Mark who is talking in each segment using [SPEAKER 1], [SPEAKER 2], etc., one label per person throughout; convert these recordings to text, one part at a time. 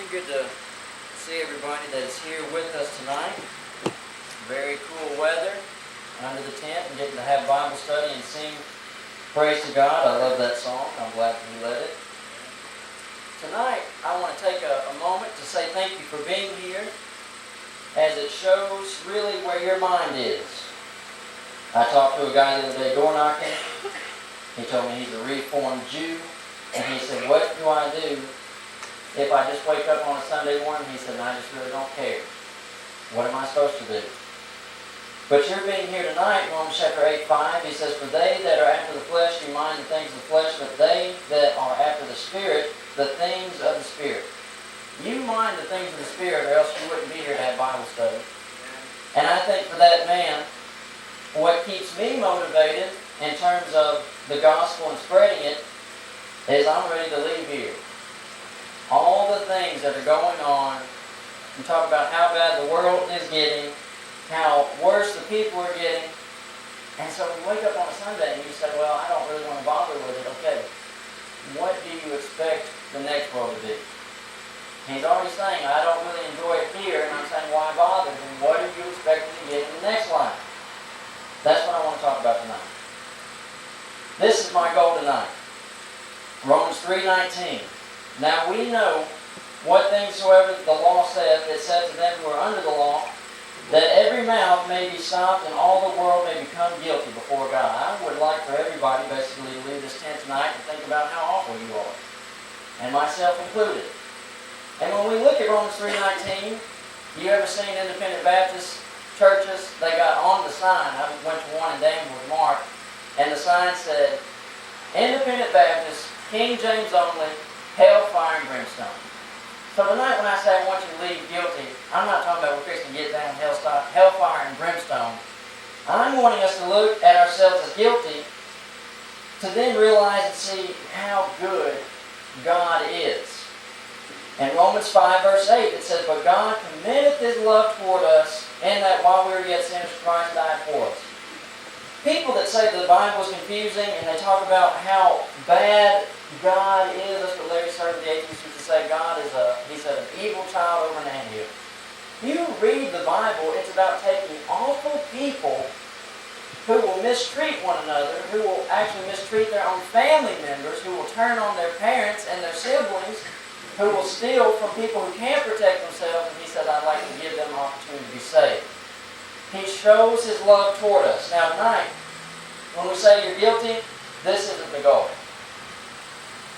[SPEAKER 1] Good to see everybody that is here with us tonight. Very cool weather under the tent and getting to have Bible study and sing praise to God. I love that song. I'm glad that you led it. Tonight, I want to take a moment to say thank you for being here, as it shows really where your mind is. I talked to a guy the other day door knocking. He told me he's a Reformed Jew, and he said, "What do I do if I just wake up on a Sunday morning?" He said, "I just really don't care. What am I supposed to do?" But you're being here tonight, Romans chapter 8:5, he says, "For they that are after the flesh do mind the things of the flesh, but they that are after the Spirit, the things of the Spirit." You mind the things of the Spirit, or else you wouldn't be here to have Bible study. And I think for that man, what keeps me motivated in terms of the gospel and spreading it is I'm ready to leave here. All the things that are going on, you talk about how bad the world is getting, how worse the people are getting, and so we wake up on a Sunday and you say, "Well, I don't really want to bother with it." Okay, what do you expect the next world to be? He's already saying, "I don't really enjoy it here," and I'm saying, why bother? And what are you expecting to get in the next life? That's what I want to talk about tonight. This is my goal tonight. Romans 3:19. "Now we know what things soever the law saith, it saith to them who are under the law, that every mouth may be stopped and all the world may become guilty before God." I would like for everybody basically to leave this tent tonight and think about how awful you are, and myself included. And when we look at Romans 3:19, you ever seen independent Baptist churches? They got on the sign. I went to one in Danville with Mark, and the sign said, "Independent Baptist, King James only, hellfire and brimstone." So tonight when I say I want you to leave guilty, I'm not talking about we're fixing to get down hellfire and brimstone. I'm wanting us to look at ourselves as guilty to then realize and see how good God is. In Romans 5 verse 8 it says, "But God commendeth His love toward us, in that while we were yet sinners, Christ died for us." People that say the Bible is confusing and they talk about how bad God is, that's what Larry Serve, the atheist, used to say, God is an evil child over an anthill. You read the Bible, it's about taking awful people who will mistreat one another, who will actually mistreat their own family members, who will turn on their parents and their siblings, who will steal from people who can't protect themselves, and he said, "I'd like to give them an opportunity to be saved." He shows His love toward us. Now tonight, when we say you're guilty, this isn't the goal.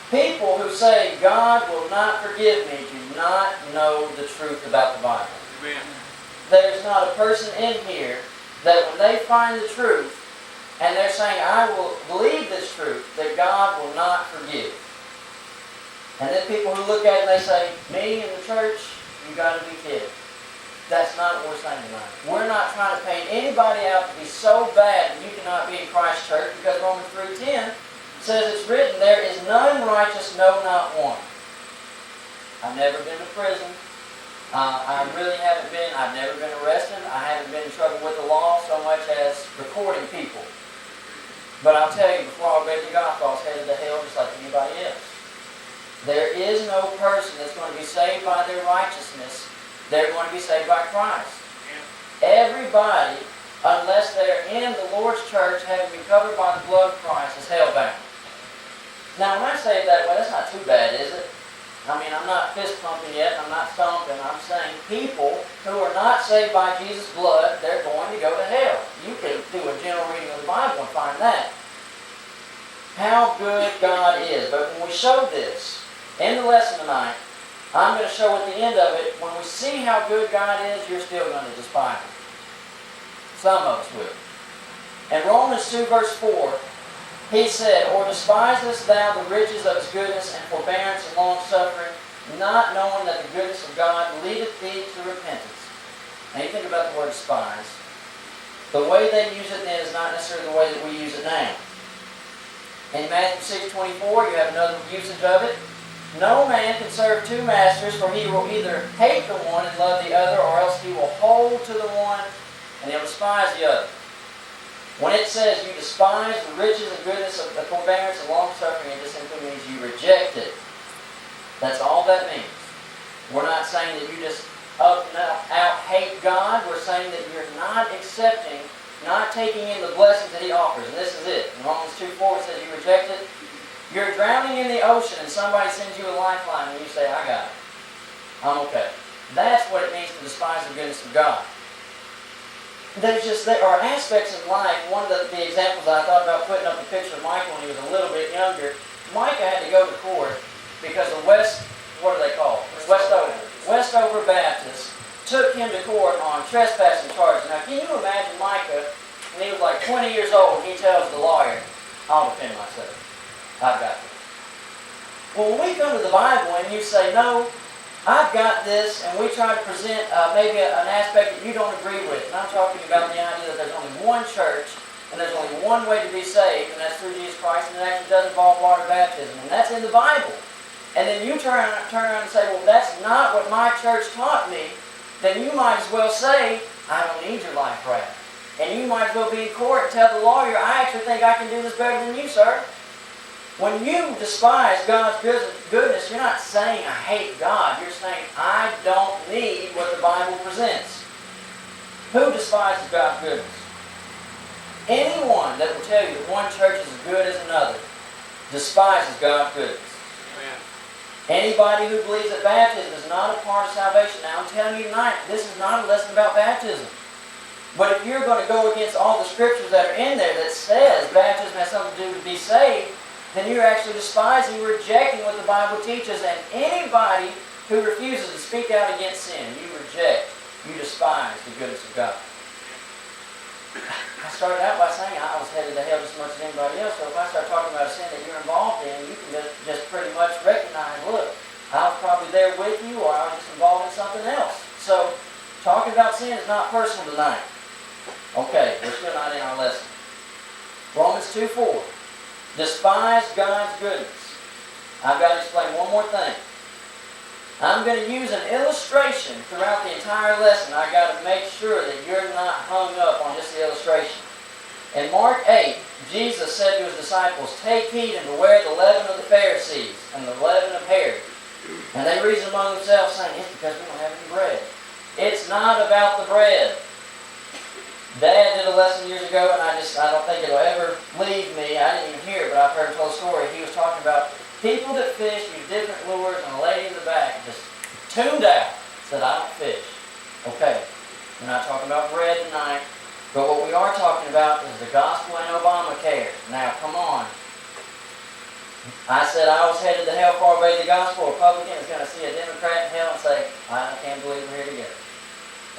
[SPEAKER 1] People who say God will not forgive me do not know the truth about the Bible.
[SPEAKER 2] Amen.
[SPEAKER 1] There's not a person in here that when they find the truth and they're saying, "I will believe this truth," that God will not forgive. And then people who look at it and they say, "Me in the church, you got to be kidding." That's not what we're saying tonight. We're not trying to paint anybody out to be so bad that you cannot be in Christ's church, because Romans 3:10 says it's written, "There is none righteous, no, not one." I've never been to prison. I really haven't been. I've never been arrested. I haven't been in trouble with the law so much as recording people. But I'll tell you, before I obeyed to God, I was headed to hell just like anybody else. There is no person that's going to be saved by their righteousness. They're going to be saved by Christ. Everybody, unless they're in the Lord's church, having been covered by the blood of Christ, is hell-bound. Now, when I say it that way, that's not too bad, is it? I mean, I'm not fist-pumping yet, I'm not stomping. I'm saying people who are not saved by Jesus' blood, they're going to go to hell. You can do a general reading of the Bible and find that. How good God is. But when we show this in the lesson tonight, I'm going to show at the end of it, when we see how good God is, you're still going to despise Him. Some of us will. In Romans 2 verse 4, he said, "Or despisest thou the riches of His goodness and forbearance and long-suffering, not knowing that the goodness of God leadeth thee to repentance." Now you think about the word despise. The way they use it then is not necessarily the way that we use it now. In Matthew 6:24, you have another usage of it. "No man can serve two masters, for he will either hate the one and love the other, or else he will hold to the one and he'll despise the other." When it says you despise the riches and goodness of the forbearance and long-suffering, it just simply means you reject it. That's all that means. We're not saying that you just up and out hate God. We're saying that you're not accepting, not taking in the blessings that He offers. And this is it. In Romans 2:4 it says you reject it. You're drowning in the ocean and somebody sends you a lifeline and you say, I got it. I'm okay. That's what it means to despise the goodness of God. There are aspects in life. One of the examples I thought about putting up a picture of Michael when he was a little bit younger. Micah had to go to court because the what are they called? Westover Baptist took him to court on trespassing charges. Now, can you imagine Micah, when he was like 20 years old, he tells the lawyer, I'll defend myself. I've got this. Well, when we come to the Bible and you say, no, I've got this, and we try to present maybe an aspect that you don't agree with. And I'm talking about the idea that there's only one church, and there's only one way to be saved, and that's through Jesus Christ, and it actually does involve water baptism. And that's in the Bible. And then you turn around and say, well, that's not what my church taught me. Then you might as well say, I don't need your life raft. And you might as well be in court and tell the lawyer, I actually think I can do this better than you, sir. When you despise God's goodness, you're not saying, I hate God. You're saying, I don't need what the Bible presents. Who despises God's goodness? Anyone that will tell you that one church is as good as another despises God's goodness. Amen. Anybody who believes that baptism is not a part of salvation. Now, I'm telling you tonight, this is not a lesson about baptism. But if you're going to go against all the scriptures that are in there that says baptism has something to do to be saved, then you're actually despising, rejecting what the Bible teaches. And anybody who refuses to speak out against sin, you reject, you despise the goodness of God. I started out by saying I was headed to hell just as much as anybody else. So if I start talking about a sin that you're involved in, you can just pretty much recognize, look, I was probably there with you, or I was just involved in something else. So talking about sin is not personal tonight. Okay, we're still not in our lesson. Romans 2:4. Despise God's goodness. I've got to explain one more thing. I'm going to use an illustration throughout the entire lesson. I've got to make sure that you're not hung up on just the illustration. In Mark 8, Jesus said to His disciples, take heed and beware the leaven of the Pharisees and the leaven of Herod. And they reasoned among themselves, saying, it's because we don't have any bread. It's not about the bread. Dad did a lesson years ago, and I don't think it'll ever leave me. I didn't even hear it, but I've heard him tell a story. He was talking about people that fish use different lures, and a lady in the back just tuned out, said, I don't fish. Okay, we're not talking about bread tonight, but what we are talking about is the gospel and Obamacare. Now, come on. I said I was headed to hell for obey the gospel. A Republican is going to see a Democrat in hell and say, I can't believe we're here together.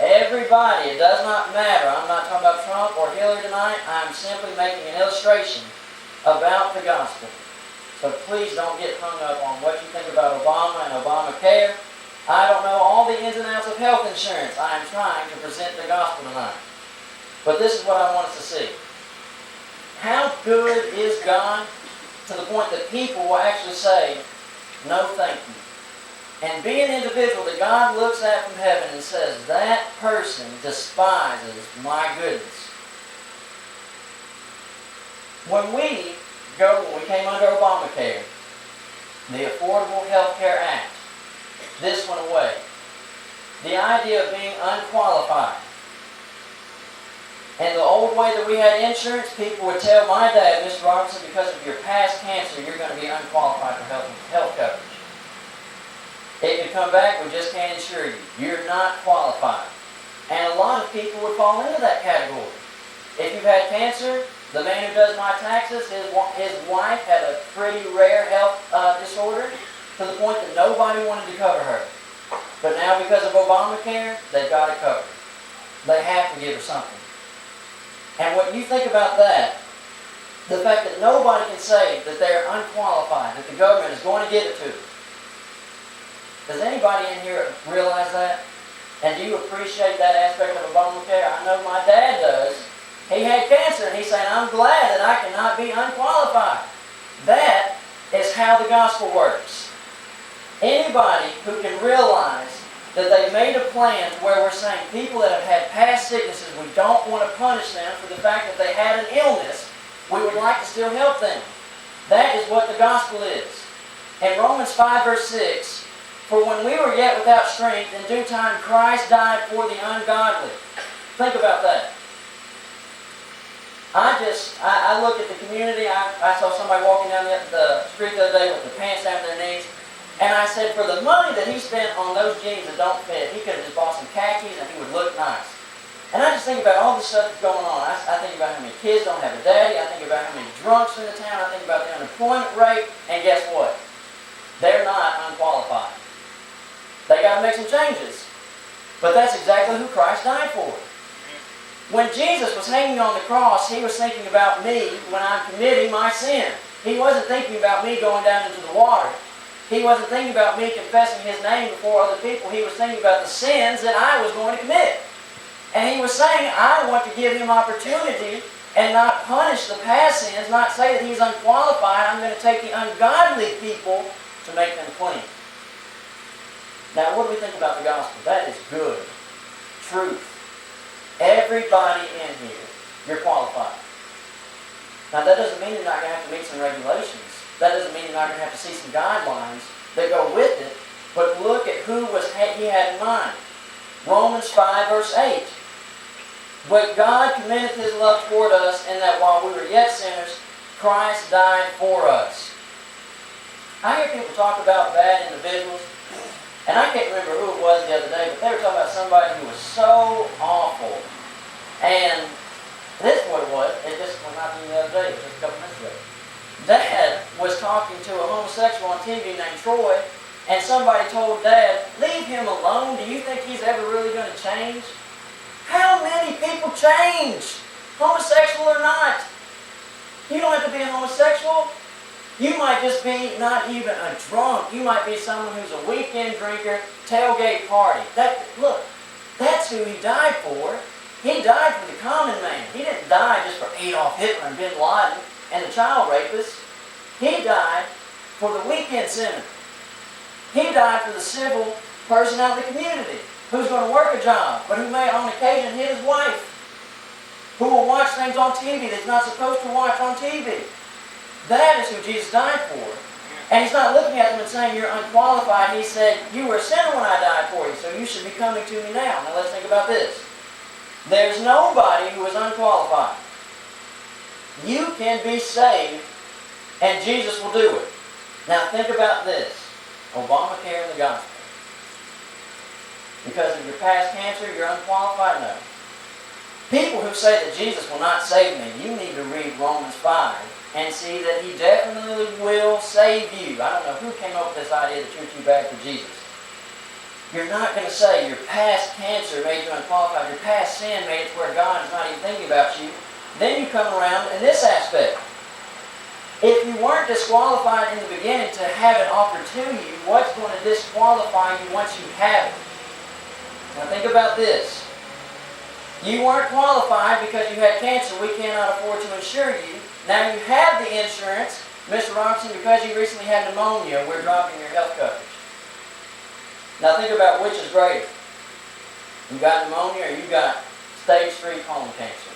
[SPEAKER 1] Everybody, it does not matter. I'm not talking about Trump or Hillary tonight. I'm simply making an illustration about the gospel. So please don't get hung up on what you think about Obama and Obamacare. I don't know all the ins and outs of health insurance. I am trying to present the gospel tonight. But this is what I want us to see. How good is God to the point that people will actually say, no thank you. And be an individual that God looks at from heaven and says, that person despises my goodness. When we came under Obamacare, the Affordable Health Care Act, this went away. The idea of being unqualified. And the old way that we had insurance, people would tell my dad, Mr. Robertson, because of your past cancer, you're going to be unqualified for health coverage. It could come back, we just can't insure you. You're not qualified. And a lot of people would fall into that category. If you've had cancer, the man who does my taxes, his wife had a pretty rare health disorder to the point that nobody wanted to cover her. But now because of Obamacare, they've got it covered. They have to give her something. And when you think about that, the fact that nobody can say that they're unqualified, that the government is going to give it to them. Does anybody in here realize that? And do you appreciate that aspect of Obamacare? I know my dad does. He had cancer and he's saying, I'm glad that I cannot be unqualified. That is how the gospel works. Anybody who can realize that they've made a plan to where we're saying people that have had past sicknesses, we don't want to punish them for the fact that they had an illness. We would like to still help them. That is what the gospel is. In Romans 5 verse 6, For when we were yet without strength, in due time Christ died for the ungodly. Think about that. I look at the community. I saw somebody walking down the street the other day with their pants down to their knees. And I said, for the money that he spent on those jeans that don't fit, he could have just bought some khakis and he would look nice. And I just think about all the stuff that's going on. I think about how many kids don't have a daddy. I think about how many drunks in the town. I think about the unemployment rate. And guess what? They're not unqualified. They got to make some changes. But that's exactly who Christ died for. When Jesus was hanging on the cross, he was thinking about me when I'm committing my sin. He wasn't thinking about me going down into the water. He wasn't thinking about me confessing his name before other people. He was thinking about the sins that I was going to commit. And he was saying, I want to give him opportunity and not punish the past sins, not say that he's unqualified. I'm going to take the ungodly people to make them clean. Now, what do we think about the gospel? That is good. Truth. Everybody in here, you're qualified. Now, that doesn't mean you're not going to have to meet some regulations. That doesn't mean you're not going to have to see some guidelines that go with it. But look at who he had in mind. Romans 5, verse 8. But God commendeth his love toward us, in that while we were yet sinners, Christ died for us. I hear people talk about bad individuals, and I can't remember who it was the other day, but they were talking about somebody who was so awful. And this is what it was. It just was not the other day, it was just a couple minutes ago. Dad was talking to a homosexual on TV named Troy, and somebody told Dad, leave him alone. Do you think he's ever really going to change? How many people change? Homosexual or not? You don't have to be a homosexual. You might just be not even a drunk. You might be someone who's a weekend drinker, tailgate party. Look, that's who he died for. He died for the common man. He didn't die just for Adolf Hitler and Bin Laden and the child rapists. He died for the weekend sinner. He died for the civil person out in the community who's going to work a job, but who may on occasion hit his wife, who will watch things on TV that he's not supposed to watch on TV. That is who Jesus died for. And he's not looking at them and saying, you're unqualified. He said, you were a sinner when I died for you, so you should be coming to me now. Now let's think about this. There's nobody who is unqualified. You can be saved, and Jesus will do it. Now think about this. Obamacare and the gospel. Because of your past cancer, you're unqualified? No. People who say that Jesus will not save me, you need to read Romans 5 and see that he definitely will save you. I don't know who came up with this idea that you're too bad for Jesus. You're not going to say your past cancer made you unqualified, your past sin made it to where God is not even thinking about you. Then you come around in this aspect. If you weren't disqualified in the beginning to have it offered to you, what's going to disqualify you once you have it? Now think about this. You weren't qualified because you had cancer. We cannot afford to insure you. Now you have the insurance. Mr. Robertson, because you recently had pneumonia, we're dropping your health coverage. Now think about which is greater. You got pneumonia or you got stage 3 colon cancer.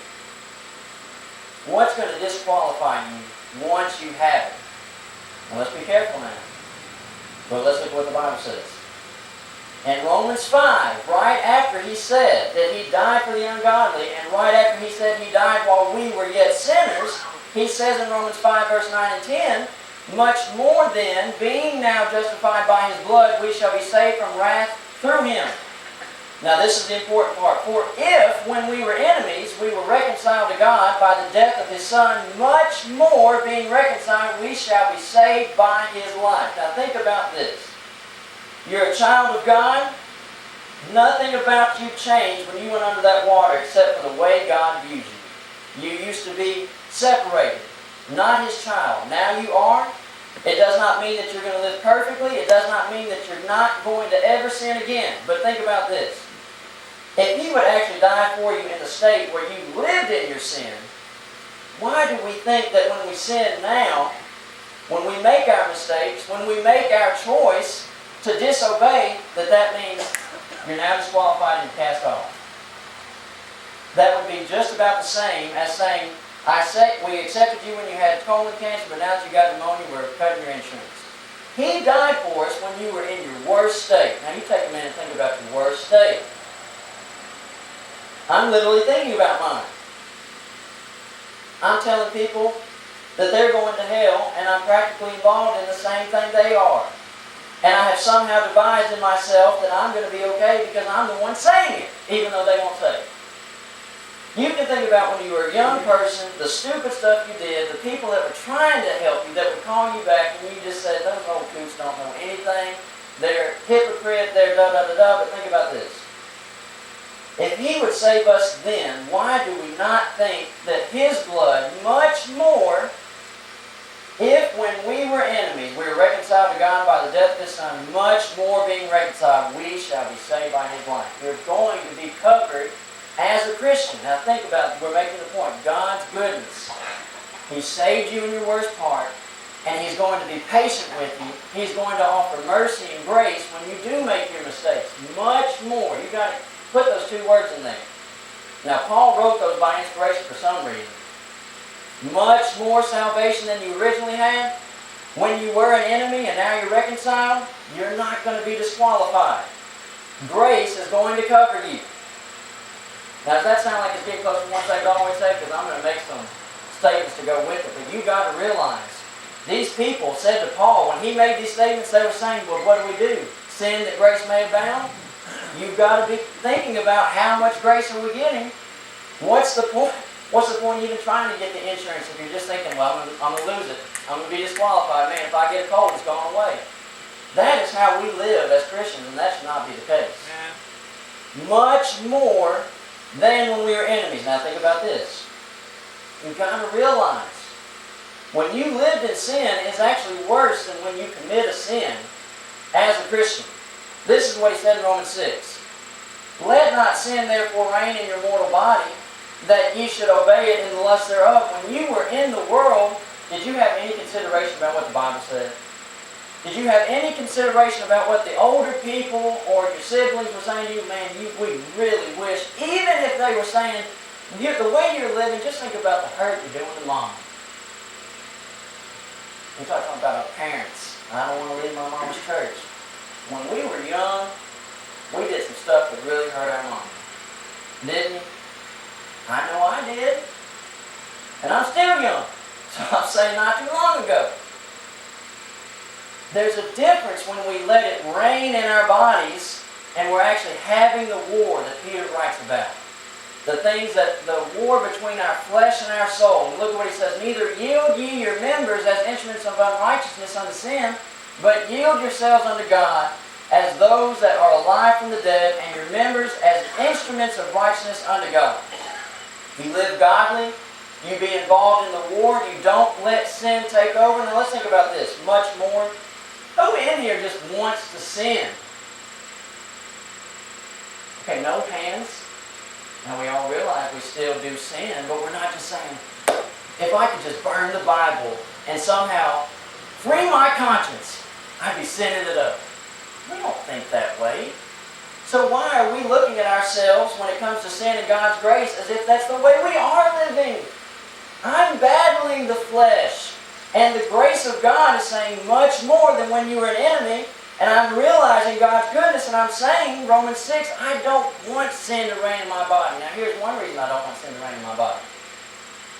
[SPEAKER 1] What's going to disqualify you once you have it? Now let's be careful now. But let's look at what the Bible says. In Romans 5, right after he said that he died for the ungodly, and right after he said he died while we were yet sinners, he says in Romans 5, verse 9 and 10, much more then, being now justified by his blood, we shall be saved from wrath through him. Now this is the important part. For if, when we were enemies, we were reconciled to God by the death of his Son, much more, being reconciled, we shall be saved by his life. Now think about this. You're a child of God. Nothing about you changed when you went under that water except for the way God views you. You used to be separated, not his child. Now you are. It does not mean that you're going to live perfectly. It does not mean that you're not going to ever sin again. But think about this. If he would actually die for you in the state where you lived in your sin, why do we think that when we sin now, when we make our mistakes, when we make our choice to disobey, that means you're now disqualified and cast off? That would be just about the same as saying, we accepted you when you had colon cancer, but now that you got pneumonia, we're cutting your insurance. He died for us when you were in your worst state. Now you take a minute and think about your worst state. I'm literally thinking about mine. I'm telling people that they're going to hell, and I'm practically involved in the same thing they are. And I have somehow devised in myself that I'm going to be okay because I'm the one saying it, even though they won't say it. You can think about when you were a young person, the stupid stuff you did, the people that were trying to help you, that would call you back, and you just said, those old coots don't know anything, they're hypocrite, they're da-da-da-da, but think about this. If He would save us then, why do we not think that His blood, much more, if when we were enemies, we were reconciled to God by the death of His Son, much more being reconciled, we shall be saved by His life. You're going to be covered as a Christian. Now think about it. We're making the point. God's goodness. He saved you in your worst part, and He's going to be patient with you. He's going to offer mercy and grace when you do make your mistakes. Much more. You've got to put those two words in there. Now Paul wrote those by inspiration for some reason. Much more salvation than you originally had. When you were an enemy and now you're reconciled, you're not going to be disqualified. Grace is going to cover you. Now, does that sound like it's getting close to one second always say? Because I'm going to make some statements to go with it. But you've got to realize, these people said to Paul, when he made these statements, they were saying, well, what do we do? Sin that grace may abound? You've got to be thinking about how much grace are we getting. What's the point? What's the point of even trying to get the insurance if you're just thinking, well, I'm going to lose it. I'm going to be disqualified. Man, if I get a cold, it's gone away. That is how we live as Christians, and that should not be the case. Yeah. Much more than when we were enemies. Now think about this. You've got to realize, when you lived in sin, it's actually worse than when you commit a sin as a Christian. This is what he said in Romans 6. Let not sin therefore reign in your mortal body, that ye should obey it in the lust thereof. When you were in the world, did you have any consideration about what the Bible said? Did you have any consideration about what the older people or your siblings were saying to you? Man, we really wish, even if they were saying, the way you're living, just think about the hurt you're doing to Mom. We're talking about our parents. I don't want to leave my mom's church. When we were young, we did some stuff that really hurt our mom. Didn't you? I know I did. And I'm still young. So I'm saying not too long ago. There's a difference when we let it reign in our bodies and we're actually having the war that Peter writes about. The things that, the war between our flesh and our soul. And look at what he says. Neither yield ye your members as instruments of unrighteousness unto sin, but yield yourselves unto God as those that are alive from the dead, and your members as instruments of righteousness unto God. You live godly. You be involved in the war. You don't let sin take over. Now let's think about this. Much more. Who in here just wants to sin? Okay, no hands. Now we all realize we still do sin, but we're not just saying, if I could just burn the Bible and somehow free my conscience, I'd be sinning it up. We don't think that way. So why are we looking at ourselves when it comes to sin and God's grace as if that's the way we are living? I'm battling the flesh. And the grace of God is saying much more than when you were an enemy. And I'm realizing God's goodness, and I'm saying, Romans 6, I don't want sin to reign in my body. Now here's one reason I don't want sin to reign in my body.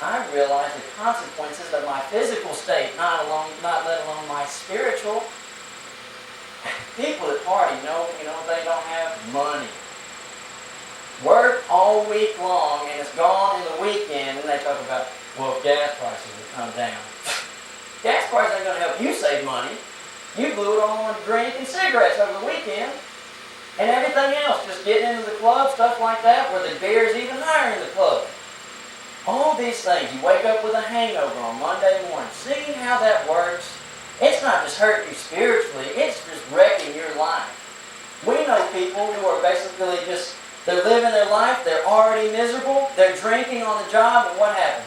[SPEAKER 1] I realize the consequences of my physical state, not let alone my spiritual. People that party know, they don't have money. Work all week long, and it's gone in the weekend, and they talk about, well, if gas prices would come down. Gas prices ain't going to help you save money. You blew it on drink and cigarettes over the weekend. And everything else, just getting into the club, stuff like that, where the beer is even higher in the club. All these things. You wake up with a hangover on Monday morning. See how that works? It's not just hurting you spiritually, it's just wrecking your life. We know people who are basically just, they're living their life, they're already miserable, they're drinking on the job, and what happens?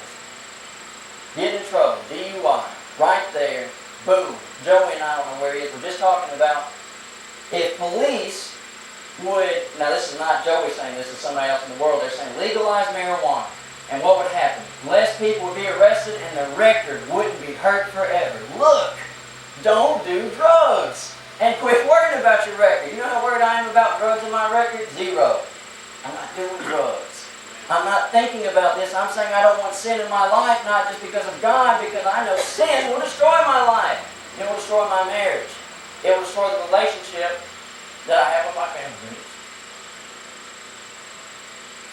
[SPEAKER 1] Get in trouble, DUI, right there, boom. Joey and I don't know where he is, we're just talking about if police would, now this is not Joey saying this, is somebody else in the world, they're saying legalize marijuana. And what would happen? Less people would be arrested and the record wouldn't be hurt forever. Look! Don't do drugs. And quit worrying about your record. You know how worried I am about drugs in my record? 0. I'm not doing drugs. I'm not thinking about this. I'm saying I don't want sin in my life, not just because of God, because I know sin will destroy my life. It will destroy my marriage. It will destroy the relationship that I have with my family members.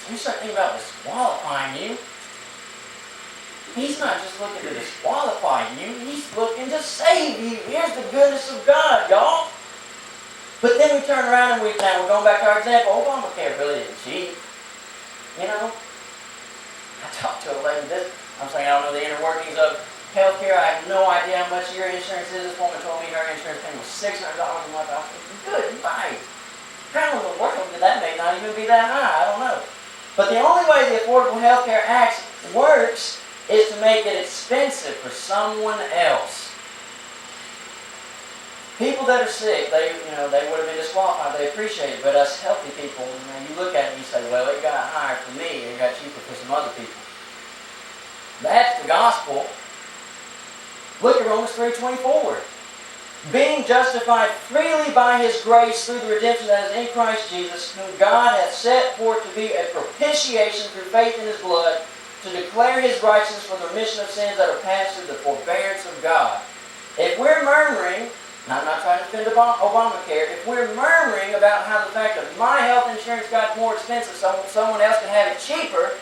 [SPEAKER 1] So you start thinking about disqualifying you. He's not just looking to disqualify you. He's looking to save you. Here's the goodness of God, y'all. But then we turn around and we're going back to our example. Obamacare really didn't cheat. You know? I talked to a lady I'm saying I don't know the inner workings of healthcare. I have no idea how much your insurance is. This woman told me her insurance payment was $600 a month. I was thinking, good night. How in the world did that may not even be that high? I don't know. But the only way the Affordable Health Care Act works is to make it expensive for someone else. People that are sick, they would have been disqualified. They appreciate it. But us healthy people, you look at it and you say, well, it got higher for me, it got cheaper for some other people. That's the gospel. Look at Romans 3:24. Being justified freely by His grace through the redemption that is in Christ Jesus, whom God hath set forth to be a propitiation through faith in His blood, to declare His righteousness for the remission of sins that are passed through the forbearance of God. If we're murmuring, and I'm not trying to defend Obamacare, if we're murmuring about how the fact that my health insurance got more expensive so someone else can have it cheaper,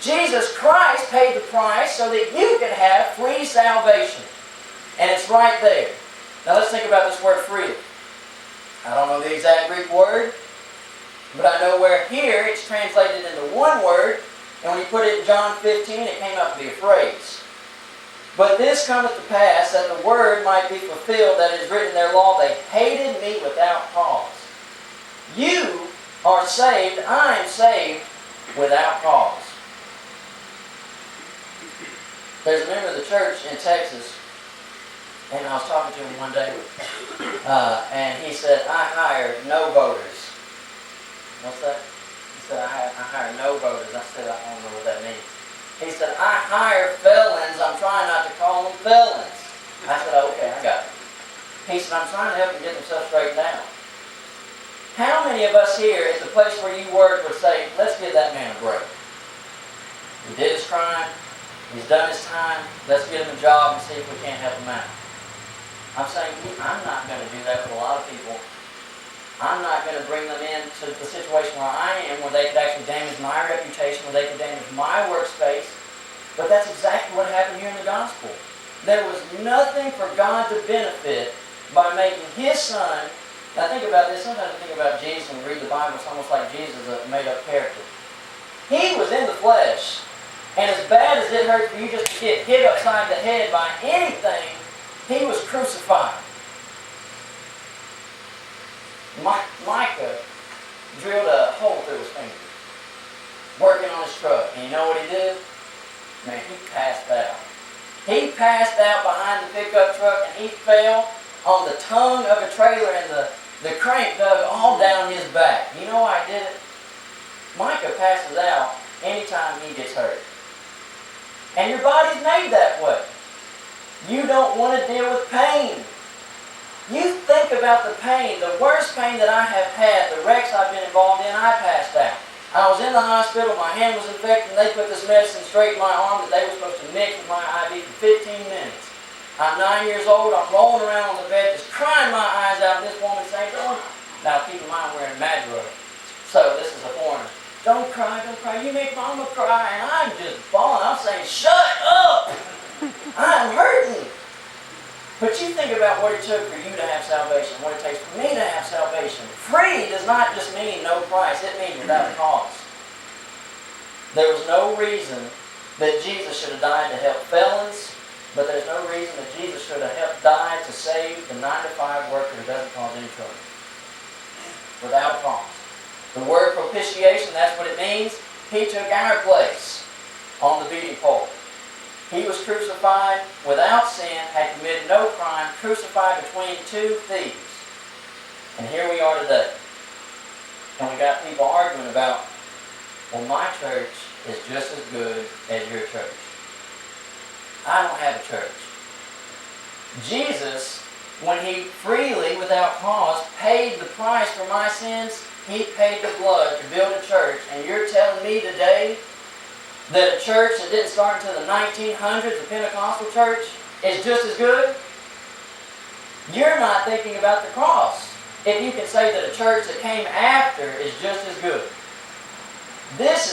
[SPEAKER 1] Jesus Christ paid the price so that you can have free salvation. And it's right there. Now let's think about this word freely. I don't know the exact Greek word, but I know where here it's translated into one word, and when you put it in John 15, it came out to be a phrase. But this cometh to pass, that the word might be fulfilled that is written in their law, they hated me without cause. You are saved, I am saved without cause. There's a member of the church in Texas, and I was talking to him one day, and he said, I hire no voters. What's that? He said, I hire no voters. I said, I don't know what that means. He said, I hire felons. I'm trying not to call them felons. I said, okay, I got it. He said, I'm trying to help them get themselves straightened out. How many of us here at the place where you work would say, let's give that man a break? He did his crime. He's done his time. Let's get him a job and see if we can't help him out. I'm saying, I'm not going to do that with a lot of people. I'm not going to bring them into the situation where I am, where they could actually damage my reputation, where they could damage my workspace. But that's exactly what happened here in the gospel. There was nothing for God to benefit by making His Son. Now think about this. Sometimes we think about Jesus when we read the Bible. It's almost like Jesus is a made-up character. He was in the flesh. And as bad as it hurts for you just to get hit upside the head by anything, He was crucified. Micah drilled a hole through his finger, working on his truck. And you know what he did? Man, he passed out. He passed out behind the pickup truck, and he fell on the tongue of a trailer, and the crank dug all down his back. You know why I did it? Micah passes out anytime he gets hurt. And your body's made that way. You don't want to deal with pain. You think about the pain, the worst pain that I have had, the wrecks I've been involved in, I passed out. I was in the hospital, my hand was infected, and they put this medicine straight in my arm that they were supposed to mix with my IV for 15 minutes. I'm 9 years old, I'm rolling around on the bed, just crying my eyes out, and this woman saying, now keep in mind we're in Madrid, so this is a foreigner. Don't cry, you make mama cry, and I'm just bawling. I'm saying, shut up! I'm hurting. But you think about what it took for you to have salvation, what it takes for me to have salvation. Free does not just mean no price. It means without a cost. There was no reason that Jesus should have died to help felons, but there's no reason that Jesus should have died to save the 9-to-5 worker who doesn't cause any trouble. Without a cost. The word propitiation, that's what it means. He took our place on the beating pole. He was crucified without sin, had committed no crime, crucified between two thieves. And here we are today. And we got people arguing about, well, my church is just as good as your church. I don't have a church. Jesus when He freely, without cause, paid the price for my sins. He paid the blood to build a church. And you're telling me today that a church that didn't start until the 1900s, the Pentecostal church, is just as good? You're not thinking about the cross if you can say that a church that came after is just as good. This is